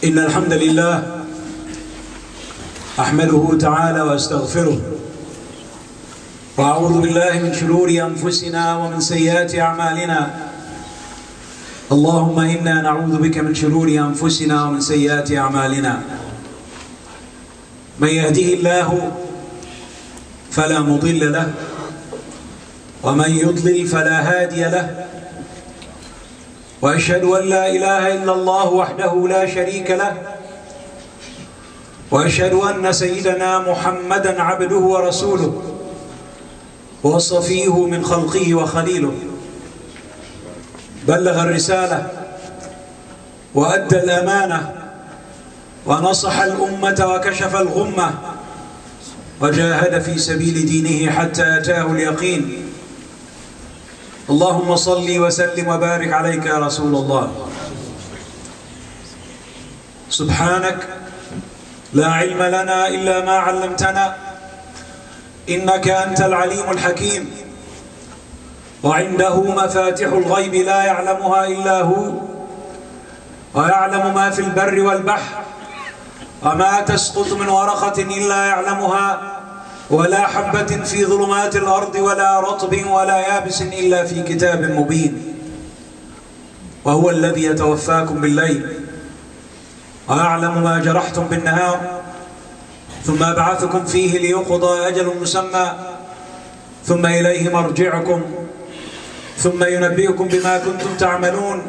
إن الحمد لله أحمده تعالى وأستغفره وأعوذ بالله من شرور أنفسنا ومن سيئات أعمالنا. اللهم إنا نعوذ بك من شرور أنفسنا ومن سيئات أعمالنا. من يهده الله فلا مضل له ومن يضلل فلا هادي له، وأشهد أن لا إله إلا الله وحده لا شريك له، وأشهد أن سيدنا محمدا عبده ورسوله وصفيه من خلقه وخليله. بلغ الرسالة وأدى الأمانة ونصح الأمة وكشف الغمة وجاهد في سبيل دينه حتى أتاه اليقين. اللهم صل وسلم وبارك عليك يا رسول الله. سبحانك لا علم لنا إلا ما علمتنا إنك أنت العليم الحكيم، وعنده مفاتح الغيب لا يعلمها إلا هو، ويعلم ما في البر والبحر، وما تسقط من ورقة إلا يعلمها، ولا حبة في ظلمات الأرض ولا رطب ولا يابس إلا في كتاب مبين. وهو الذي يتوفاكم بالليل ويعلم ما جرحتم بالنهار، ثم يبعثكم فيه ليقضى أجل مسمى، ثم إليه مرجعكم، ثم ينبئكم بما كنتم تعملون.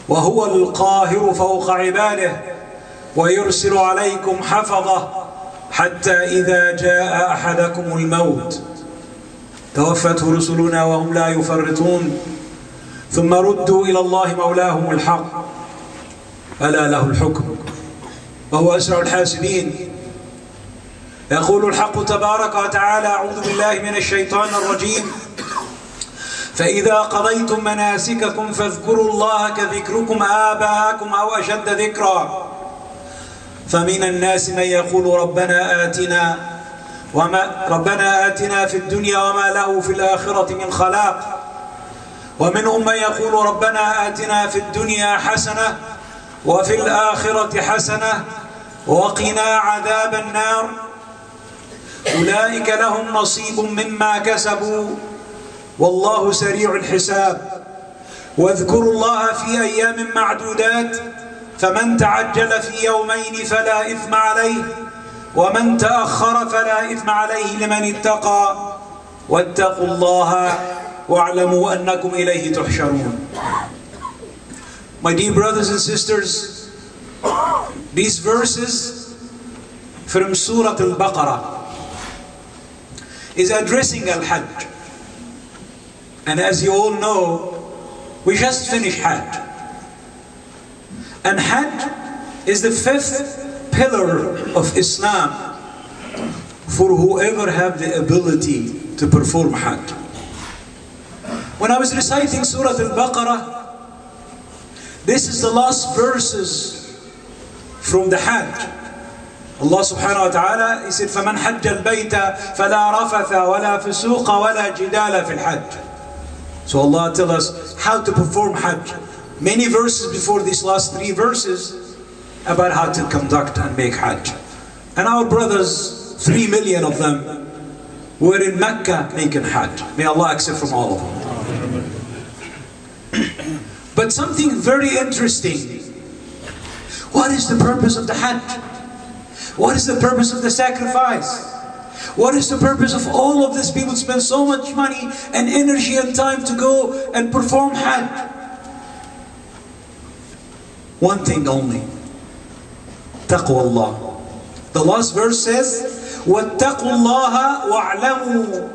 وهو القاهر فوق عباده ويرسل عليكم حفظه حتى إذا جاء أحدكم الموت توفته رسلنا وهم لا يفرطون، ثم ردوا إلى الله مولاهم الحق ألا له الحكم وهو أسرع الحاسبين. يقول الحق تبارك وتعالى: أعوذ بالله من الشيطان الرجيم: فإذا قضيتم مناسككم فاذكروا الله كذكركم آباءكم أو أشد ذكرا. فمن الناس من يقول ربنا آتنا في الدنيا وما له في الآخرة من خلاق، ومنهم من يقول ربنا آتنا في الدنيا حسنة وفي الآخرة حسنة وقنا عذاب النار. أولئك لهم نصيب مما كسبوا والله سريع الحساب. واذكروا الله في أيام معدودات، فمن تعجل في يومين فلا إثم عليه، ومن تأخر فلا إثم عليه لمن اتقى. واتقوا الله واعلموا أنكم إليه تحشرون. My dear brothers and sisters, these verses from Surah Al-Baqarah is addressing Al-Hajj. And as you all know, we just finished Hajj. And Hajj is the fifth pillar of Islam for whoever have the ability to perform Hajj. When I was reciting Surah Al-Baqarah, this is the last verses from the Hajj. Allah subhanahu wa ta'ala, He said, فَمَنْ حَجَّ الْبَيْتَ فَلَا رَفَثَ وَلَا فُسُوقَ وَلَا جِدَالَ فِي الْحَجِّ. So Allah tells us how to perform Hajj. Many verses before these last three verses about how to conduct and make Hajj. And our brothers, 3 million of them, were in Mecca making Hajj. May Allah accept from all of them. But something very interesting. What is the purpose of the Hajj? What is the purpose of the sacrifice? What is the purpose of all of this? People spend so much money and energy and time to go and perform Hajj. One thing only: taqwa Allah. The last verse says, وَاتَّقُوا اللَّهَ وَاعْلَمُوا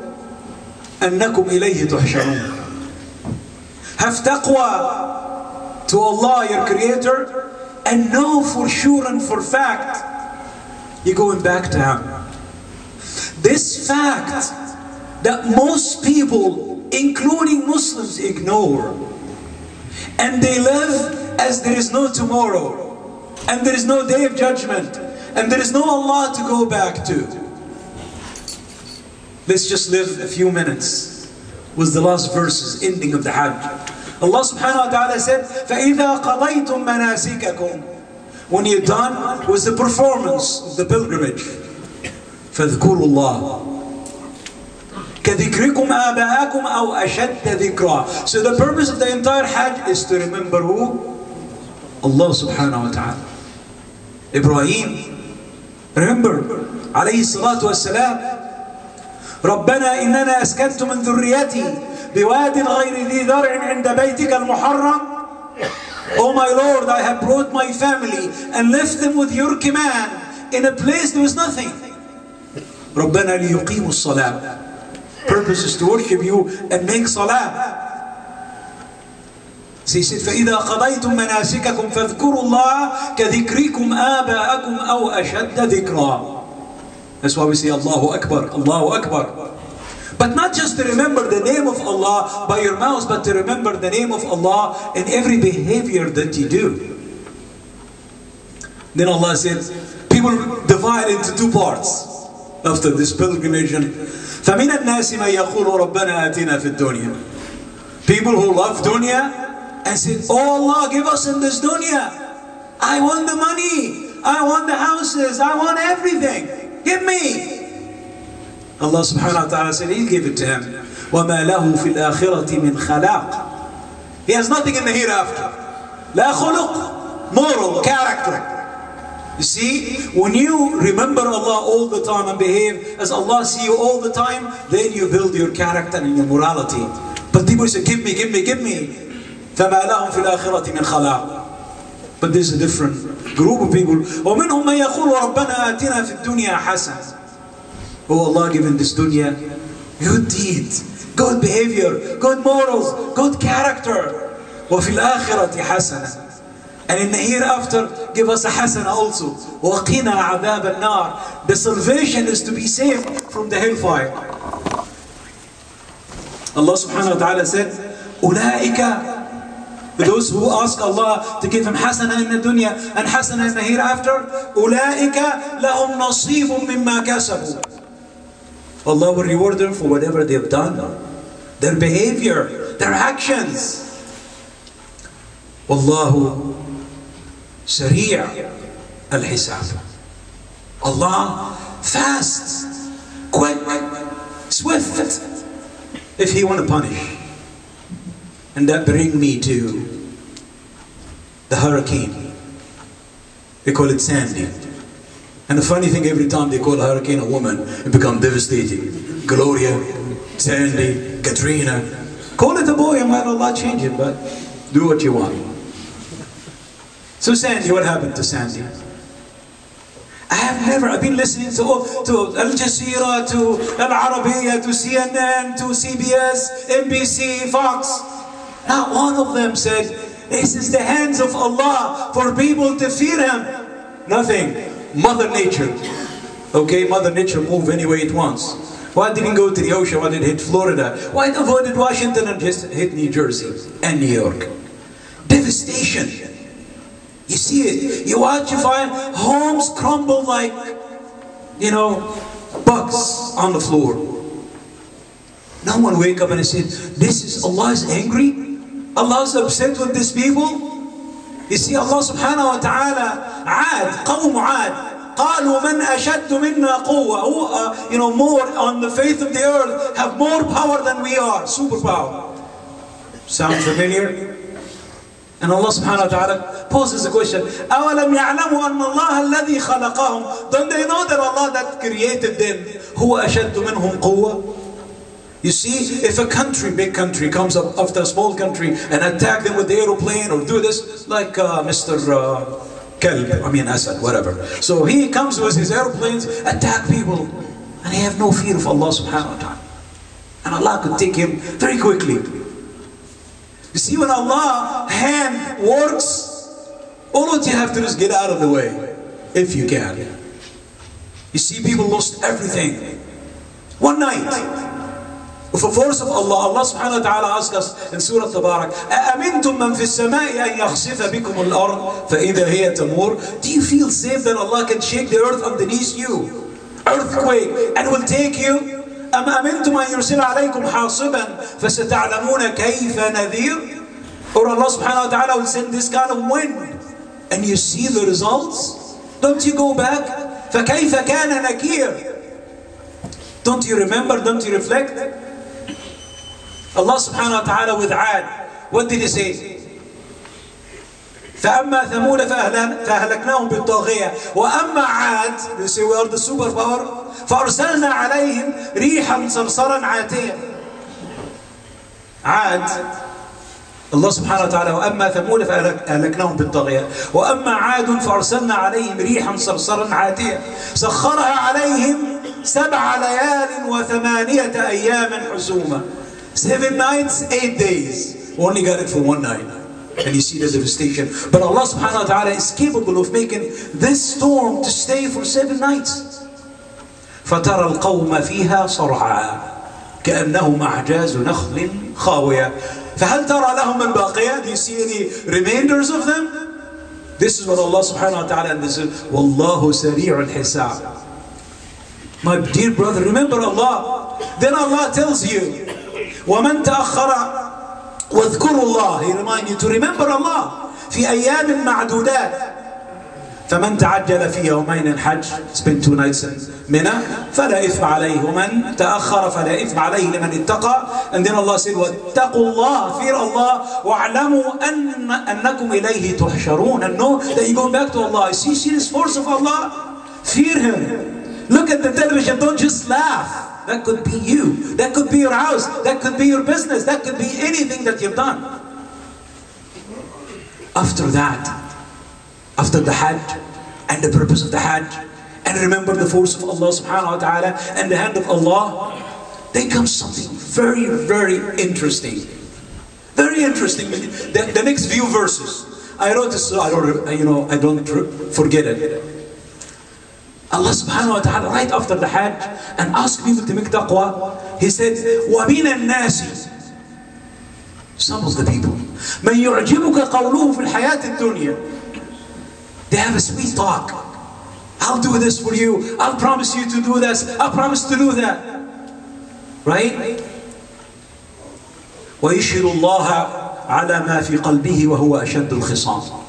أَنَّكُمْ إِلَيْهِ تُحْشَرُونَ. Have taqwa to Allah, your Creator, and know for sure and for fact you're going back to Him. This fact that most people, including Muslims, ignore, and they live as there is no tomorrow, and there is no day of judgment, and there is no Allah to go back to. Let's just live a few minutes with the last verses, ending of the Hajj. Allah subhanahu wa ta'ala said, فَإِذَا قَضَيْتُم مَنَاسِكَكُمْ When you're done with the performance of the pilgrimage, فاذكروا الله كذكركم آباءكم أو أشد ذكرا. So the purpose of the entire Hajj is to remember who? Allah subhanahu wa ta'ala. Ibrahim, remember, عليه الصلاة والسلام, ربنا إننا أسكنت من ذريتي بواد غير ذي ذرع عند بيتك المحرم. Oh my Lord, I have brought my family and left them with your command in a place there was nothing. ربنا ليقيموا الصلاة. Purpose is to worship you and make salah. So he said, فإذا قضيتم مناسككم فاذكروا الله كذكركم آباءكم أو أشد ذكرا. That's why we say Allahu Akbar, Allahu Akbar. But not just to remember the name of Allah by your mouth, but to remember the name of Allah in every behavior that you do. Then Allah said, people divide into two parts after this pilgrimage. فَمِنَ النَّاسِ مَنْ يَقُولُ رَبَّنَا آتِنَا فِي الدُّنْيَا. People who love dunya and say, oh Allah, give us in this dunya. I want the money, I want the houses, I want everything. Give me. Allah subhanahu wa ta'ala said, He'll give it to him. وَمَا لَهُ فِي الْآخِرَةِ مِنْ خَلَاقٍ. He has nothing in the hereafter. لَا خُلُقٍ, moral, character. You see, when you remember Allah all the time and behave as Allah sees you all the time, then you build your character and your morality. But people say, give me, give me, give me. فَمَا لَهُمْ فِي الْآخِرَةِ مِنْ خَلَاقٍ. But there's a different group of people. وَمِنْهُمْ مَنْ يَقُولُ رَبَّنَا آتِنَا فِي الدُّنْيَا حَسَنًا. Oh Allah, give in this dunya good deeds, good behavior, good morals, good character. وَفِي الْآخِرَةِ حَسَنًا. And in the hereafter, give us a hasana also. وَقِنَا عَذَابَ النَّارِ. The salvation is to be saved from the hellfire. Allah subhanahu wa ta'ala said, أُولَٰئِكَ, those who ask Allah to give them hasana in the dunya and hasana in the hereafter, أُولَٰئِكَ لَهُمْ نَصِيبٌ مِّمَّا كَسَبُوا. Allah will reward them for whatever they've done, their behavior, their actions. Wallahu Sari' al-Hisab. Allah fast, quick, swift, if He want to punish. And that brings me to the hurricane. They call it Sandy. And the funny thing, every time they call a hurricane a woman, it becomes devastating. Gloria, Sandy, Katrina. Call it a boy and let Allah change it, but do what you want. So Sandy, what happened to Sandy? I've been listening to Al Jazeera, to Al Arabiya, to CNN, to CBS, NBC, Fox. Not one of them said, this is the hands of Allah for people to fear Him. Nothing. Mother Nature. Okay, Mother Nature move any way it wants. Why didn't go to the ocean? Why did it hit Florida? Why avoided Washington and just hit New Jersey and New York? Devastation. You see it. You watch, you find homes crumble like, bugs on the floor. No one wake up and say, this is Allah is angry? Allah is upset with these people? You see, Allah subhanahu wa ta'ala, قوم عاد, قالوا من أشد منا قوة, who more on the face of the earth, have more power than we are, superpower. Sound familiar? And Allah subhanahu wa ta'ala poses a question, أَوَلَمْ يَعْلَمُوا أَنَّ اللَّهَ الَّذِي خَلَقَهُمْ. Don't they know that Allah that created them, هُوَ أَشَدُّ مِنْهُمْ قُوَّةً? You see, if a country, big country, comes up after a small country and attack them with the aeroplane or do this, like Mr. Assad, whatever. So he comes with his airplanes, attack people, and he have no fear of Allah subhanahu wa ta'ala. And Allah could take him very quickly. You see, when Allah's hand works, all what you have to do is get out of the way, if you can. You see, people lost everything. One night, with the force of Allah, Allah subhanahu wa ta'ala asks us in Surah Tabarak, أَأَمِنْتُم مَّن فِي السَّمَاءِ أَن يَخْسِفَ بِكُمُ الْأَرْضَ فَإِذَا هِيَ تَمُورُ. Do you feel safe that Allah can shake the earth underneath you? Earthquake, and will take you? أَمْ أَمِنْتُمْ أَن يُرْسِلَ عَلَيْكُمْ حَاصِبًا فَسَتَعْلَمُونَ كَيْفَ نَذِيرٌ. Or Allah subhanahu wa ta'ala will send this kind of wind and you see the results, don't you go back? فَكَيْفَ كَانَ نَكِيرٌ. Don't you remember? Don't you reflect? Allah subhanahu wa ta'ala with Ad, what did he say? فأما ثمود فأهلكناهم بالطاغية وأما عاد, they say we are the superpower, فأرسلنا عليهم ريحا صرصرا عاتيا. عاد, الله سبحانه وتعالى وأما ثمود فأهلكناهم بالطاغية وأما عاد فأرسلنا عليهم ريحا صرصرا عاتيا سخرها عليهم 7 ليال و8 أياما حسوما. 7 nights, 8 days. We only got it for 1 night. And you see the devastation. But Allah subhanahu wa ta'ala is capable of making this storm to stay for 7 nights. فَتَرَى الْقَوْمَ فِيهَا صَرْعًا كَأَنَّهُمْ أَعْجَازُ نَخْلٍ خَاوِيَةٍ فَهَلْ تَرَى لَهُمْ مِنْ بَاقِيَةٍ. Do you see any remainders of them? This is what Allah subhanahu wa ta'ala, and this is وَاللَّهُ سَرِيعُ الْحِسَابِ. My dear brother, remember Allah. Then Allah tells you, وَمَنْ تَأَخَّرَ واذكروا الله. He reminds you to remember Allah في أيام معدودات فمن تعجل في يومين الحج, spend 2 nights in Mina, فلا إثم عليه ومن تأخر فلا إثم عليه لمن اتقى. And then Allah said واتقوا الله, fear Allah, واعلموا أنكم إليه تحشرون, and know that you go back to Allah. See this force of Allah, fear Him. Look at the television, don't just laugh. That could be you. That could be your house. That could be your business. That could be anything that you've done. After that, after the Hajj and the purpose of the Hajj, and remember the force of Allah subhanahu wa ta'ala and the hand of Allah, then comes something very, very interesting. Very interesting. The next few verses. I wrote this so I don't forget it. Allah subhanahu wa ta'ala, right after the Hajj, and asked people to make taqwa, He said, وَمِنَ النَّاسِ, some of the people, مَنْ يُعْجِبُكَ قَوْلُهُ فِي الْحَيَاةِ الدُّنْيَا. They have a sweet talk. I'll do this for you. I'll promise you to do this. I'll promise to do that. Right? وَيُشْهِدُ اللَّهَ عَلَى مَا فِي قَلْبِهِ وَهُوَ أَشَدُّ الْخِصَامِ.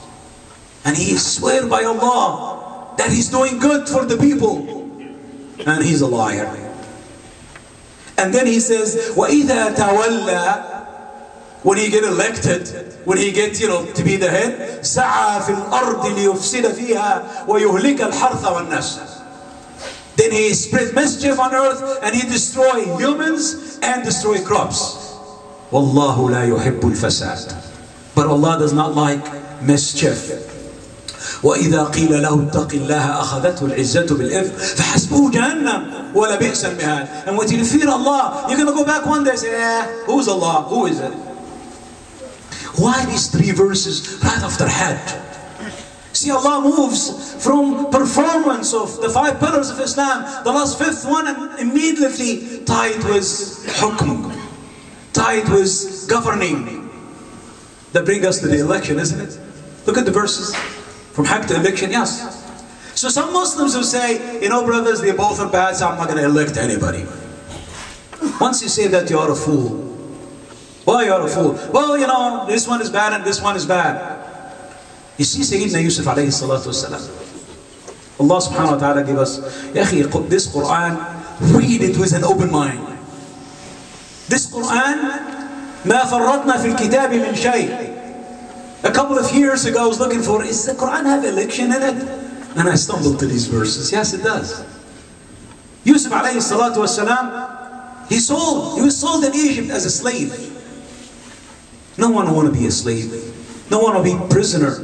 And he swear by Allah that he's doing good for the people, and he's a liar. And then he says, وَإِذَا تَوَلَّى, when he get elected, when he gets, to be the head, سَعَى فِي الْأَرْضِ لِيُفْسِدَ فِيهَا وَيُهْلِكَ الْحَرْثَ وَالنَّسْلَ. Then he spread mischief on earth, and he destroy humans and destroy crops. وَاللَّهُ لَا يُحِبُّ الْفَسَادِ. But Allah does not like mischief. وَإِذَا قِيلَ لَهُ اتَّقِ اللَّهَ أَخَذَتْهُ الْعِزَّةُ بِالْإِثْمِ فَحَسْبُهُ جَهَنَّمْ وَلَبِئْسَ الْمِهَادُ. And when you fear Allah, you're going to go back one day and say, who's Allah? Who is it? Why these 3 verses right after Hajj? See, Allah moves from performance of the 5 pillars of Islam, the last 5th one, and immediately tied with hukm, tied with governing. That brings us to the election, isn't it? Look at the verses. From Hajj to election, yes. So some Muslims will say, brothers, they both are bad, so I'm not going to elect anybody. Once you say that, you are a fool. Why you are a fool? Well, this one is bad and this one is bad. You see Sayyidina Yusuf alayhi salatu wasalam. Allah subhanahu wa ta'ala gave us, this Quran, read it with an open mind. This Quran, مَا فَرَّطْنَا فِي الْكِتَابِ مِنْ شَيْءٍ. A couple of years ago I was looking for, does the Quran have election in it? And I stumbled to these verses. Yes, it does. Yusuf alayhi salatu wasalam, he was sold in Egypt as a slave. No one wanted to be a slave. No one wanted to be a prisoner.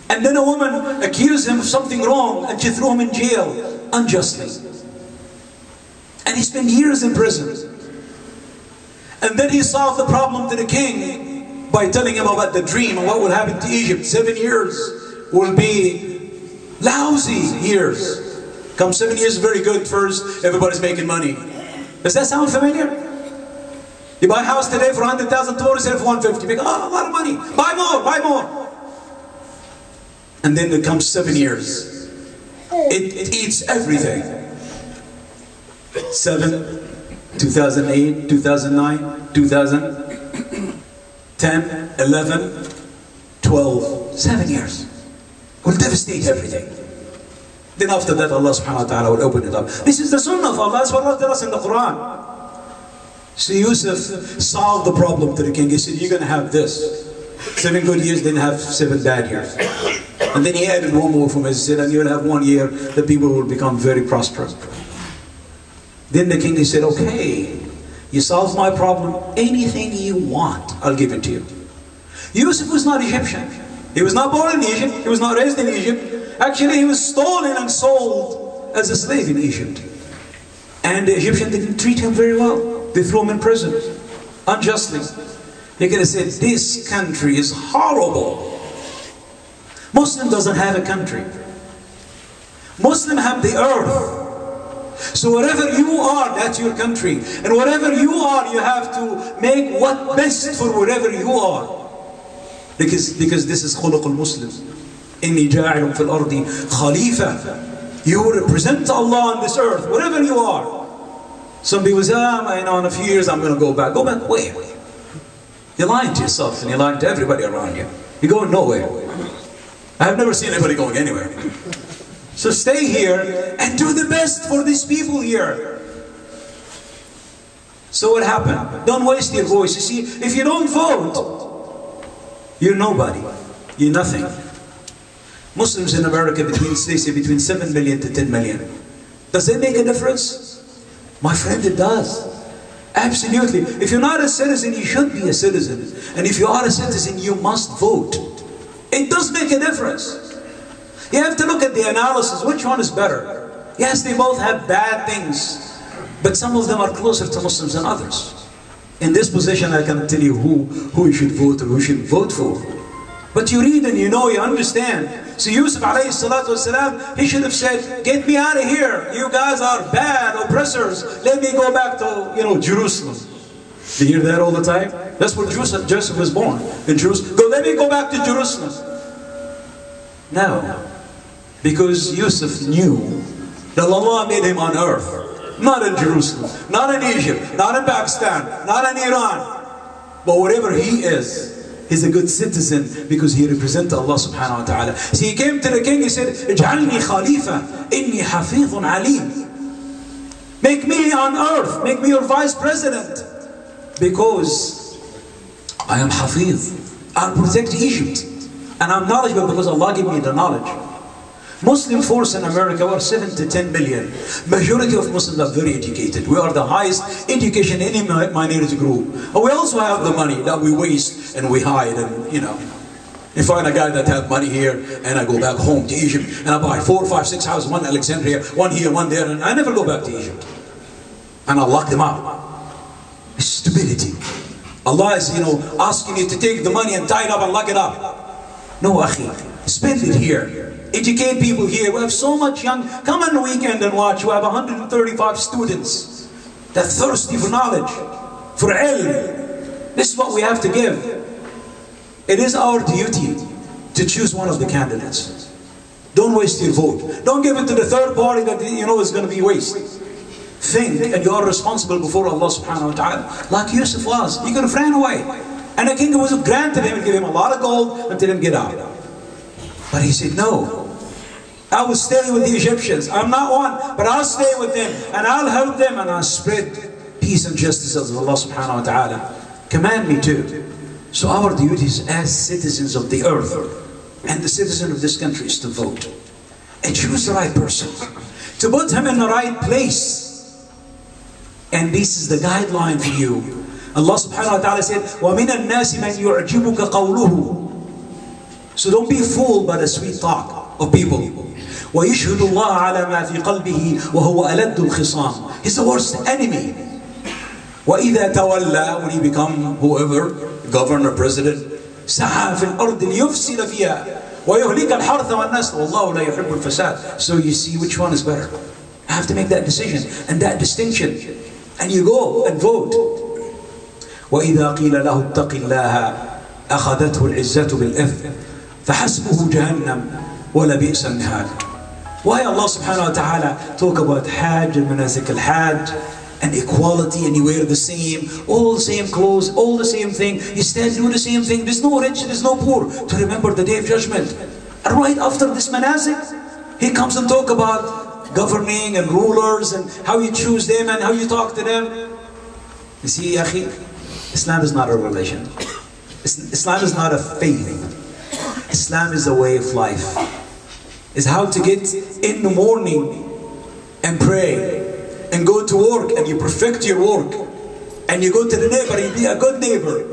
And then a woman accused him of something wrong and she threw him in jail unjustly. And he spent years in prison. And then he solved the problem to the king by telling him about the dream and what will happen to Egypt. 7 years will be lousy years. Come 7 years, very good. First, everybody's making money. Does that sound familiar? You buy a house today for 100,000 tomorrow, sell it for 150. Make a lot of money. Buy more, buy more. And then it comes 7 years. It eats everything. 7, 2008, 2009, 2010, 11, 12, 7 years. will devastate everything. Then after that, Allah subhanahu wa ta'ala will open it up. This is the sunnah of Allah. That's what Allah tells us in the Quran. So Yusuf solved the problem to the king. He said, you're going to have this. 7 good years, then have 7 bad years. And then he added one more from his. He said, and you'll have 1 year, the people will become very prosperous. Then the king, he said, okay, you solved my problem. Anything you want, I'll give it to you. Yusuf was not Egyptian. He was not born in Egypt. He was not raised in Egypt. Actually, he was stolen and sold as a slave in Egypt. And the Egyptians didn't treat him very well. They threw him in prison, unjustly. They could have said, this country is horrible. Muslim doesn't have a country. Muslim have the earth. So wherever you are, that's your country. And wherever you are, you have to make what best for wherever you are. Because this is khuluq al-Muslim. Inni ja'ilun fil ardi khalifa. You represent Allah on this earth, wherever you are. Some people say, in a few years I'm going to go back. Go back where? You're lying to yourself and you're lying to everybody around you. You're going nowhere. I have never seen anybody going anywhere. So stay here and do the best for these people here. So what happened? Don't waste your voice. You see, if you don't vote, you're nobody. You're nothing. Muslims in America, they say between 7 million to 10 million. Does that make a difference? My friend, it does. Absolutely. If you're not a citizen, you should be a citizen. And if you are a citizen, you must vote. It does make a difference. You have to look at the analysis. Which one is better? Yes, they both have bad things. But some of them are closer to Muslims than others. In this position, I can tell you who you should vote or who you should vote for. But you read and you know, you understand. So Yusuf alayhi salatu wasalam, he should have said, get me out of here. You guys are bad oppressors. Let me go back to, Jerusalem. You hear that all the time? That's where Joseph was born, in Jerusalem. Let me go back to Jerusalem. No. Because Yusuf knew that Allah made him on earth. Not in Jerusalem, not in Egypt, not in Pakistan, not in Iran. But wherever he is, he's a good citizen because he represents Allah subhanahu wa ta'ala. So he came to the king, he said, اجعلني خليفة إني حفيظ عليم. Make me on earth, make me your vice president. Because I am Hafiz. I'll protect Egypt. And I'm knowledgeable because Allah gave me the knowledge. Muslim force in America are 7 to 10 million. Majority of Muslims are very educated. We are the highest education in any minority group. And we also have the money that we waste and we hide and, You find a guy that has money here and I go back home to Egypt and I buy 4, 5, 6 houses, one in Alexandria, one here, one there, and I never go back to Egypt. And I lock them out. It's stupidity. Allah is, asking you to take the money and tie it up and lock it up. No, akhi. Spend it here. Educate people here. We have so much young. Come on the weekend and watch. We have 135 students that are thirsty for knowledge, for ilm. This is what we have to give. It is our duty to choose one of the candidates. Don't waste your vote. Don't give it to the third party that is going to be waste. Think, and you are responsible before Allah subhanahu wa ta'ala. Like Yusuf was. He could have ran away. And the king was granted him and give him a lot of gold and tell him get out. But he said, no, I will stay with the Egyptians. I'm not one, but I'll stay with them and I'll help them and I'll spread peace and justice of Allah subhanahu wa ta'ala. Command me to. So our duties as citizens of the earth and the citizen of this country is to vote. And choose the right person. To put him in the right place. And this is the guideline for you. Allah subhanahu wa ta'ala said, وَمِنَ النَّاسِ مَنْ يُعْجِبُكَ قَوْلُهُ. So don't be fooled by the sweet talk of people. وَيَشْهُدُ اللَّهَ عَلَى مَا فِي قَلْبِهِ وَهُوَ أَلَدُّ الْخِصَامِ. He's the worst enemy. وَإِذَا تَوَلَّى, when he become whoever, governor, president, سَعَى فِي الْأَرْضِ لِيُفْسِدَ فِيهَا وَيُهْلِكَ الْحَرْثَ وَالنَّسْلَ وَاللَّهُ لَا يُحِبُّ الْفَسَادِ. So you see which one is better. I have to make that decision and that distinction. And you go and vote. وَإِذَا قِيلَ لَهُ اتَّقِ اللَّهَ أَخَذَتْهُ الْعِزَّةُ بِالْإِثْمِ فَحَسْبُهُ جَهَنَّمْ وَلَبِئْسَ الْمِهَادُ. Why Allah subhanahu wa ta'ala talk about Hajj and Manasik al-Hajj and equality, and you wear the same, all the same clothes, all the same thing, you stand do the same thing, there's no rich, there's no poor, to remember the day of judgment. And right after this manasik, he comes and talk about governing and rulers and how you choose them and how you talk to them. You see, Akhi, Islam is not a religion. Islam is not a faith. Islam is a way of life. It's how to get in the morning and pray and go to work, and you perfect your work, and you go to the neighbor and be a good neighbor.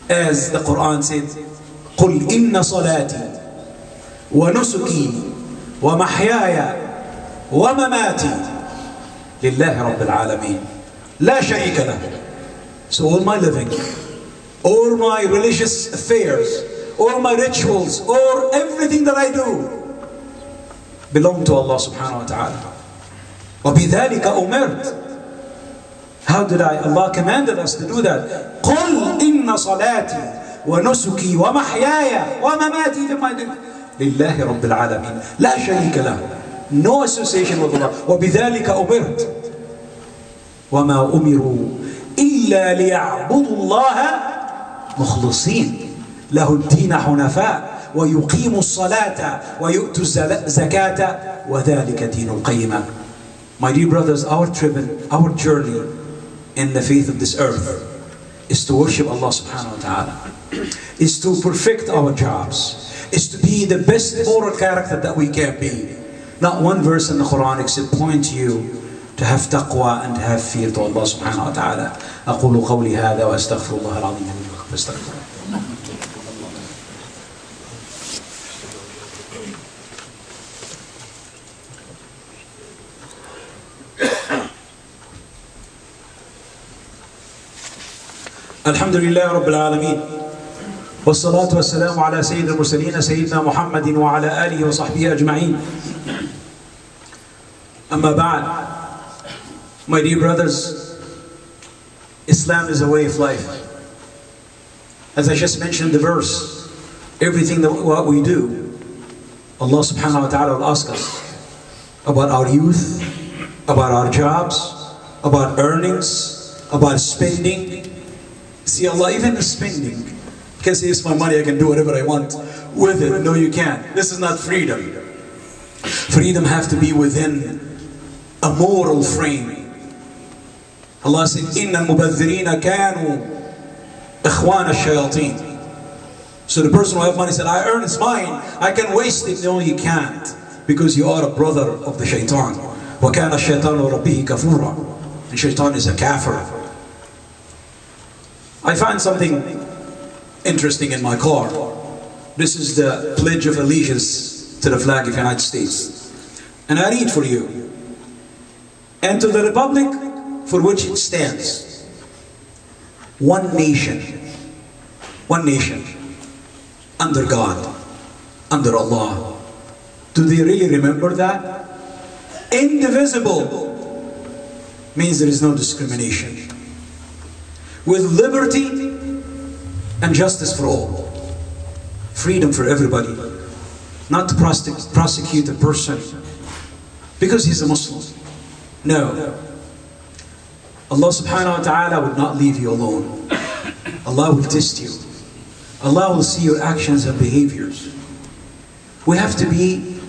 As the Quran said, قُلْ إِنَّ صَلَاتِي وَنُسُكِي وَمَحْيَايَ وَمَمَاتِي لِلَّهِ رَبِّ الْعَالَمِينَ لَا شَرِيكَ لَهُ. So all my living, all my religious affairs, all my rituals, or everything that I do belong to Allah subhanahu wa ta'ala. وَبِذَلِكَ أُمِرْتُ. How did Allah commanded us to do that. قُلْ إِنَّ صَلَاتِي وَنُسُكِي وَمَحْيَايَ وَمَمَاتِي لِلَّهِ رَبِّ الْعَالَمِينَ لَا شَرِيكَ لَهُ. No association with Allah. وَبِذَلِكَ أُمِرْتُ وَمَا أُمِرُوا إِلَّا لِيَعْبُدُوا اللَّهَ مُخْلِصِينَ لَهُ الدِّينَ حُنَفَاءَ وَيُقِيمُوا الصَّلَاةَ وَيُؤْتُوا الزَّكَاةَ وَذَلِكَ دِينُ الْقَيِّمَةِ. My dear brothers, our journey in the faith of this earth is to worship Allah subhanahu wa ta'ala, is to perfect our jobs, is to be the best moral character that we can be. Not one verse in the Quran except point you to have taqwa and to have fear to Allah subhanahu wa ta'ala. أقول قولي هذا وأستغفر الله العظيم لي ولكم فاستغفروه. الحمد لله رب العالمين والصلاة والسلام على سيد المرسلين سيدنا محمد وعلى آله وصحبه أجمعين. أما بعد, my dear brothers, Islam is a way of life. As I just mentioned the verse, everything that what we do, Allah subhanahu wa ta'ala will ask us about our youth, about our jobs, about earnings, about spending. See, Allah, even the spending, you can say it's my money, I can do whatever I want with it. No, you can't. This is not freedom. Freedom have to be within a moral frame. Allah said, إِنَّ الْمُبَذِّرِينَ كَانُوا إِخْوَانَ الشَّيَاطِينَ. So the person who have money said, I earn, it's mine, I can waste it. No, you can't, because you are a brother of the shaitan. وَكَانَ الشَّيْطَانُ رَبِّهِ كَفُورًا. And shaitan is a kafir. I find something interesting in my car. This is the Pledge of Allegiance to the flag of the United States. And I read for you. And to the Republic for which it stands. One nation. One nation. Under God. Under Allah. Do they really remember that? Indivisible means there is no discrimination. With liberty and justice for all. Freedom for everybody. Not to prosecute a person because he's a Muslim. No. Allah subhanahu wa ta'ala would not leave you alone. Allah will test you. Allah will see your actions and behaviors. We have to be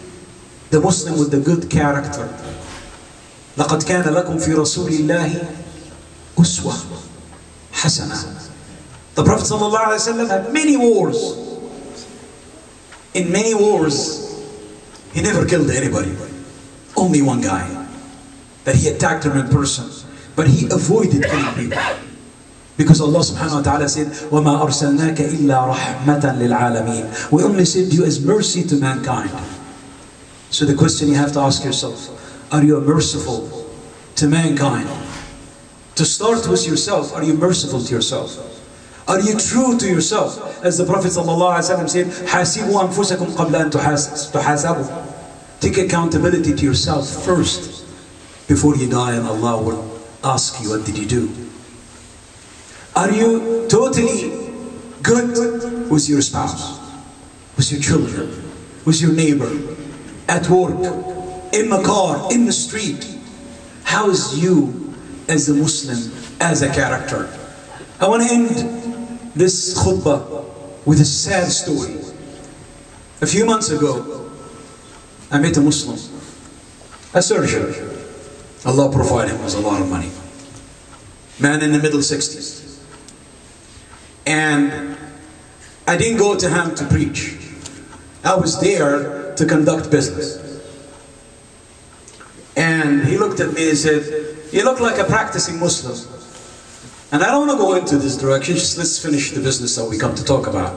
the Muslim with the good character. لَقَدْ كَانَ لَكُمْ فِي رَسُولِ اللَّهِ أُسْوَةٌ حَسَنَةٌ. The Prophet ﷺ had many wars. In many wars, he never killed anybody. Only one guy. That he attacked him in person. But he avoided killing people. Because Allah subhanahu wa ta'ala said, وَمَا أَرْسَلْنَاكَ إِلَّا رَحْمَةً لِلْعَالَمِينَ. We only sent you as mercy to mankind. So the question you have to ask yourself, are you merciful to mankind? To start with yourself, are you merciful to yourself? Are you true to yourself? As the Prophet ﷺ said, حَاسِبُوا أَنفُسَكُمْ قَبْلَ أَن تُحَاسَبُوا. Take accountability to yourself first before you die, and Allah will ask you, what did you do? Are you totally good with your spouse, with your children, with your neighbor, at work, in the car, in the street? How is you as a Muslim, as a character? I want to end this khutbah with a sad story. A few months ago, I met a Muslim, a surgeon. Allah provided him with a lot of money. Man in the middle 60s. And I didn't go to him to preach. I was there to conduct business. And he looked at me and said, "You look like a practicing Muslim." And I don't want to go into this direction, just let's finish the business that we come to talk about.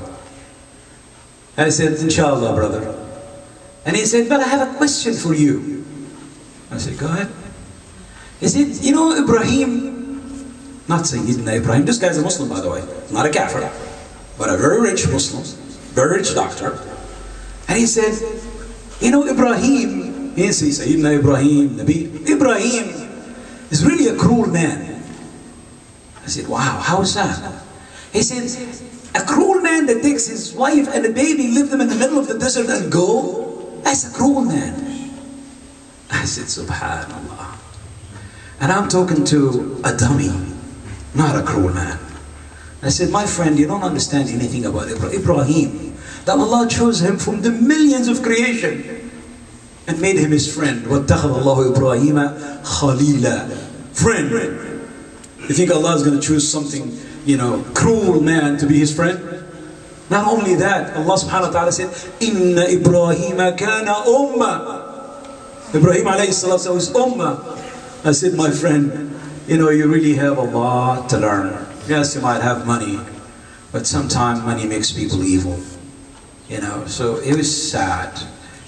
I said, "Inshallah, brother." And he said, "But I have a question for you." I said, "Go ahead." He said, "You know Ibrahim," not Sayyidina Ibrahim, this guy's a Muslim by the way, not a kafir, but a very rich Muslim, very rich doctor. And he said, "You know Ibrahim," he said, Sayyidina Ibrahim, Nabi, "Ibrahim is really a cruel man." I said, "Wow, how is that?" He said, "A cruel man that takes his wife and a baby, leave them in the middle of the desert and go, that's a cruel man." I said, "Subhanallah." And I'm talking to a dummy, not a cruel man. I said, "My friend, you don't understand anything about Ibrahim. That Allah chose him from the millions of creation and made him his friend. وَاتَّخَذَ اللَّهُ إِبْرَاهِيمَ خَلِيلًا." Friend. You think Allah is going to choose something, cruel man to be his friend? Not only that, Allah subhanahu wa ta'ala said, "Inna Ibrahim kana ummah." Ibrahim alayhi salam was ummah. I said, "My friend, you really have a lot to learn. Yes, you might have money, but sometimes money makes people evil." So it was sad.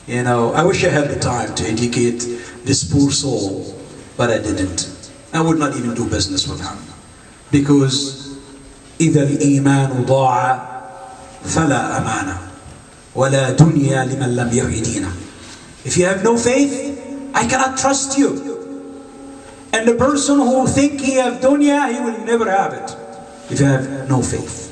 I wish I had the time to educate this poor soul, but I didn't. I would not even do business with him. Because إِذَا الْإِيمَانُ ضَاعَ فَلَا أَمَانَ وَلَا دُنْيَا لِمَنْ لَمْ يَهْدِينَ. If you have no faith, I cannot trust you. And the person who think he have dunya, he will never have it. If you have no faith.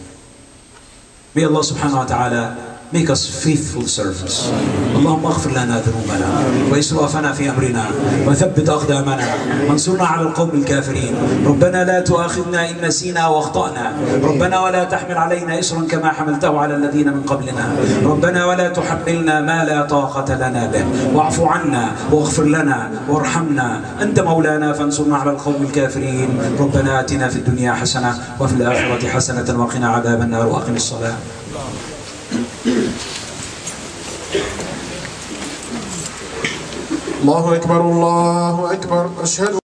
May Allah subhanahu wa ta'ala make us faithful servants. اللهم اغفر لنا ذنوبنا وإسرافنا في أمرنا وثبت أقدامنا وانصرنا على القوم الكافرين. ربنا لا تؤاخذنا إن نسينا وأخطأنا. ربنا ولا تحمل علينا إصرا كما حملته على الذين من قبلنا. ربنا ولا تحملنا ما لا طاقة لنا به واعف عنا واغفر لنا وارحمنا أنت مولانا فانصرنا على القوم الكافرين. ربنا آتنا في الدنيا حسنة وفي الآخرة حسنة وقنا عذاب النار وأقم الصلاة. الله أكبر الله أكبر. أشهد